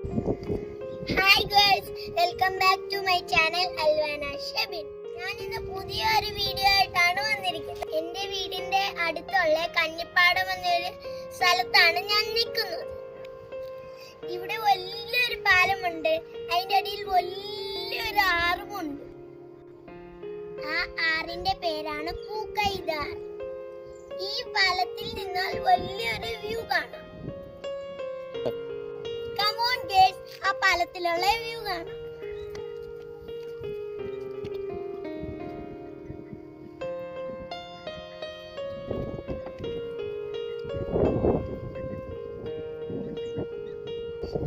Hi girls, welcome back to my channel Alvana Shebin. ഞാൻ ഇന്ന് പുതിയൊരു വീഡിയോ ആയിട്ടാണ് വന്നിരിക്കുന്നത്. എൻ്റെ വീടിന്റെ അടുത്തുള്ള കഞ്ഞിപ്പാടം എന്നൊരു സ്ഥലത്താണ് ഞാൻ നിൽക്കുന്നത്. ഇവിടെ വലിയൊരു പാലമുണ്ട്, അതിൻ്റെ അടിയിൽ വലിയൊരു ആറുമുണ്ട്. ആ ആറിന്റെ പേരാണ് പൂക്കൈതാർ. ഈ പാലത്തിൽ നിന്നാൽ വലിയൊരു വ്യൂ കാണാം. Come on guys, ആ പാലത്തിലുള്ള വ്യൂ കാണാം.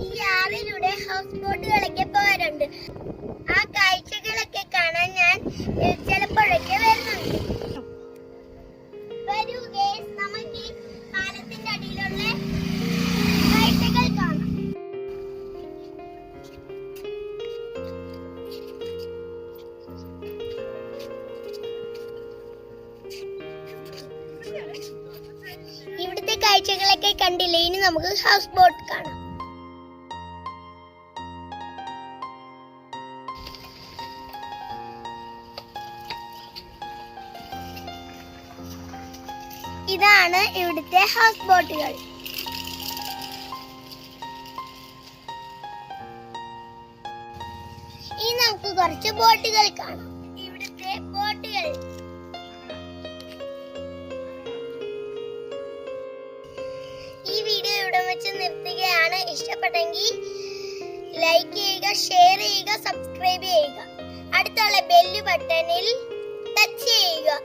ഈ ആറിലൂടെ ഹൗസ് ബോട്ടുകളൊക്കെ പോകാറുണ്ട്. ആ കാഴ്ചകളൊക്കെ കാണാൻ ഞാൻ ചിലപ്പോഴൊക്കെ വരുന്നുണ്ട്. വരൂ ഗൈസ്, നമുക്ക് ഈ പാലത്തിന്റെ അടിയിലുള്ള കാഴ്ചകൾ കാണാം. ഇവിടുത്തെ കാഴ്ചകളൊക്കെ കണ്ടില്ലേ, ഇനി നമുക്ക് ഹൗസ് ബോട്ട് കാണാം. ഇതാണ് ഇവിടുത്തെ ഹൗസ് ബോട്ടുകൾ. ഇനി നമുക്ക് കുറച്ച് ബോട്ടുകൾ കാണാം. ഇവിടുത്തെ ബോട്ടുകൾ ഈ വീഡിയോ ഇവിടെ വെച്ച് നിർത്തുകയാണ്. ഇഷ്ടപ്പെട്ടെങ്കിൽ ലൈക്ക് ചെയ്യുക, ഷെയർ ചെയ്യുക, സബ്സ്ക്രൈബ് ചെയ്യുക. അടുത്തുള്ള ബെല്ല് ബട്ടണിൽ ടച്ച് ചെയ്യുക.